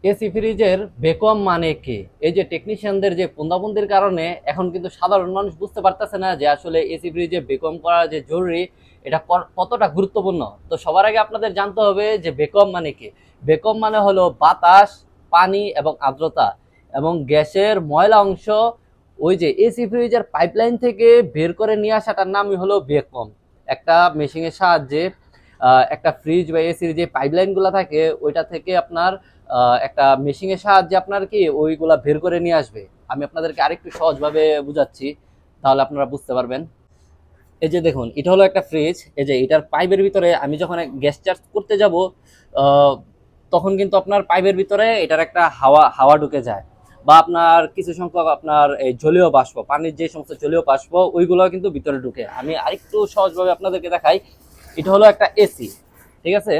AC ফ্রিজের Bacon মানে কি? এই যে টেকনিশিয়ানদের যে পুন্দাবন্দির কারণে এখন কিন্তু সাধারণ মানুষ বুঝতে পারতেছে না যে আসলে এসি ফ্রিজে বেকম করা যে জরুরি, এটা কতটা গুরুত্বপূর্ণ। তো সবার আগে আপনাদের জানতে হবে যে বেকম মানে কি। বেকম মানে হলো বাতাস, পানি এবং আর্দ্রতা এবং গ্যাসের ময়লা অংশ ওই যে এসি ফ্রিজের পাইপলাইন থেকে বের করে নিয়ে আসাটার নামই হলো বেকম। একটা মেশিনের সাহায্যে একটা ফ্রিজ বা এসির যে পাইপলাইন গুলা থাকে ওইটা থেকে আপনার একটা মেশিনের সাহায্যে আপনার কি ওইগুলা বের করে নিয়ে আসবে। আমি আপনাদেরকে আরেকটু সহজভাবে বুঝাচ্ছি, তাহলে আপনারা বুঝতে পারবেন। এই যে দেখুন, এটা হলো একটা ফ্রিজ। এই যে এটার পাইপের ভিতরে আমি যখন গ্যাস চার্জ করতে যাব, তখন কিন্তু আপনার পাইপের ভিতরে এটার একটা হাওয়া হাওয়া ঢুকে যায়, বা আপনার কিছু সংখ্যক আপনার এই জলীয় বাষ্প, পানির যে সমস্ত জলীয় বাষ্প ওইগুলো কিন্তু ভিতরে ঢুকে। আমি আরেকটু সহজভাবে আপনাদেরকে দেখাই। এটা হলো একটা এসি, ঠিক আছে?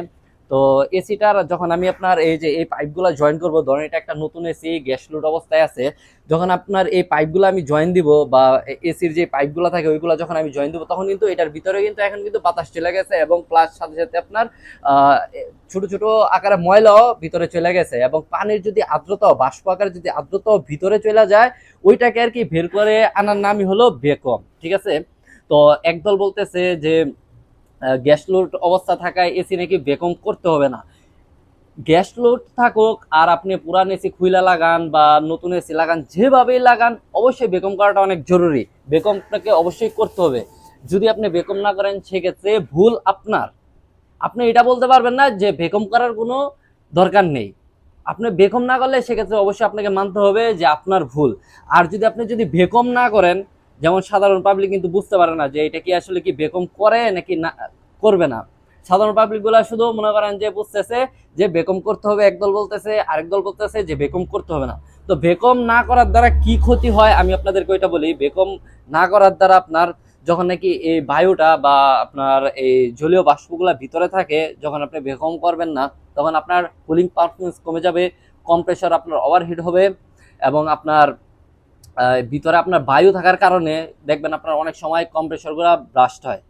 তো এসিটার যখন আমি আপনার এই যে এই পাইপগুলো জয়েন করব, ধরেন এটা একটা নতুন এসি গ্যাস লোড অবস্থায় আছে, যখন আপনার এই পাইপগুলো আমি জয়েন দিব বা এসির যে পাইপগুলো থাকে ওইগুলো যখন আমি জয়েন দিব, তখন কিন্তু এটার ভিতরে কিন্তু এখন কিন্তু বাতাস চলে গেছে, এবং প্লাস সাথে সাথে আপনার ছোট ছোট আকারে ময়লাও ভিতরে চলে গেছে, এবং পানির যদি আর্দ্রতাও বাষ্প আকারে যদি আর্দ্রতাও ভিতরে চলে যায়, ওইটাকে আর কি বের করে আনার নামই হলো ভ্যাকুয়াম, ঠিক আছে? তো একদল বলতেছে যে গ্যাস লোড অবস্থা থাকায় এসি নাকি ভ্যাকুয়াম করতে হবে না। গ্যাস লোড থাকুক আর আপনি পুরান এসি খুইলা লাগান বা নতুন এসি লাগান, যেভাবেই লাগান, অবশ্যই বেকম করাটা অনেক জরুরি। বেকমটাকে অবশ্যই করতে হবে। যদি আপনি বেকম না করেন সেক্ষেত্রে ভুল আপনার। আপনি এটা বলতে পারবেন না যে বেকম করার কোনো দরকার নেই। আপনি বেকম না করলে সেক্ষেত্রে অবশ্যই আপনাকে মানতে হবে যে আপনার ভুল। আর যদি আপনি যদি বেকম না করেন, যেমন সাধারণ পাবলিক কিন্তু বুঝতে পারে না যে এটা কি আসলে কি বেকম করে নাকি না করবে না। সাধারণ পাবলিক গুলা শুধু মনে করেন যে বুঝতেছে যে বেকম করতে হবে, একদল বলতেছে, আরেক দল বলতেছে যে বেকম করতে হবে না। তো বেকম না করার দ্বারা কি ক্ষতি হয় আমি আপনাদেরকে ওইটা বলি। বেকম না করার দ্বারা আপনার যখন নাকি এই বায়ুটা বা আপনার এই জলীয় বাষ্পগুলা ভিতরে থাকে, যখন আপনি বেকম করবেন না, তখন আপনার কুলিং পারফরমেন্স কমে যাবে, কম্প্রেসর আপনার ওভারহিট হবে, এবং আপনার ভিতরে আপনার বায়ু থাকার কারণে দেখবেন আপনার অনেক সময় কম্প্রেসরগুলো ব্রাস্ট হয়,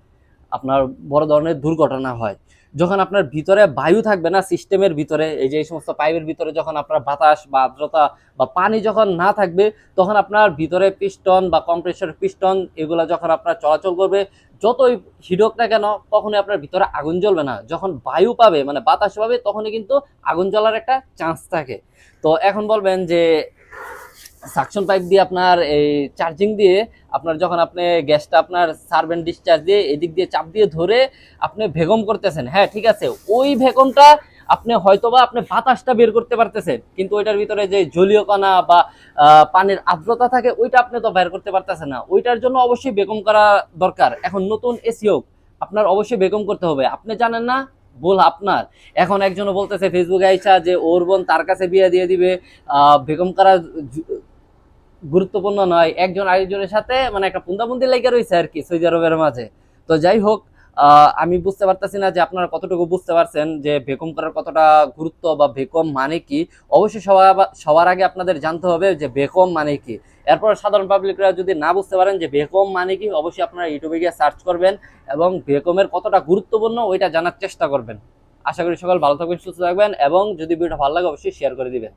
আপনার বড় ধরনের দুর্ঘটনা হয়। যখন আপনার ভিতরে বায়ু থাকবে না সিস্টেমের ভিতরে, এই যে এই সমস্ত পাইপের ভিতরে যখন আপনার বাতাস বা আর্দ্রতা বা পানি যখন না থাকবে, তখন আপনার ভিতরে পিস্টন বা কম্প্রেসর পিস্টন এগুলো যখন আপনার চলাচল করবে, যতই হিট হোক না কেন, কখনোই আপনার ভিতরে আগুন জ্বলবে না। যখন বায়ু পাবে মানে বাতাস পাবে, তখনই কিন্তু আগুন জ্বলার একটা চান্স থাকে। তো এখন বলবেন যে সাকশন পাইপ দিয়ে আপনার এই চার্জিং দিয়ে আপনার যখন আপনি গ্যাসটা আপনার সার্ভেন্ট ডিসচার্জ দিয়ে এদিক দিয়ে চাপ দিয়ে ধরে আপনি ভেগম করতেছেন, হ্যাঁ ঠিক আছে, ওই ভেগমটা আপনি হয়তোবা আপনি বাতাসটা বের করতে পারতেছেন, কিন্তু ওইটার ভিতরে যে জলীয় কণা বা পানির আর্দ্রতা থাকে ওইটা আপনি তো বের করতে পারতেছেন না। ওইটার জন্য অবশ্যই বেগম করা দরকার। এখন নতুন এসি হোক, আপনার অবশ্যই বেগম করতে হবে। আপনি জানেন না, ভুল আপনার। এখন একজনও বলতেছে ফেসবুকে আইসা যে ওর বোন তার কাছে বিয়ে দিয়ে দিবে, বেগম করা গুরুত্বপূর্ণ নয়। একজন আরেকজনের সাথে মানে একটা পুন্দাবন্দি লেগে রয়েছে আর কি সৌদি আরবের মাঝে। তো যাই হোক, আমি বুঝতে পারতেছি না যে আপনারা কতটুকু বুঝতে পারছেন যে ভেকম করার কতটা গুরুত্ব বা ভেকম মানে কি। অবশ্যই সবার আগে আপনাদের জানতে হবে যে ভেকম মানে কি। এরপর সাধারণ পাবলিকরা যদি না বুঝতে পারেন যে ভেকম মানে কি, অবশ্যই আপনারা ইউটিউবে গিয়ে সার্চ করবেন এবং ভেকমের কতটা গুরুত্বপূর্ণ ওইটা জানার চেষ্টা করবেন। আশা করি সকল ভালো থাকবেন, সুস্থ থাকবেন, এবং যদি ভিডিওটা ভালো লাগে অবশ্যই শেয়ার করে দিবেন।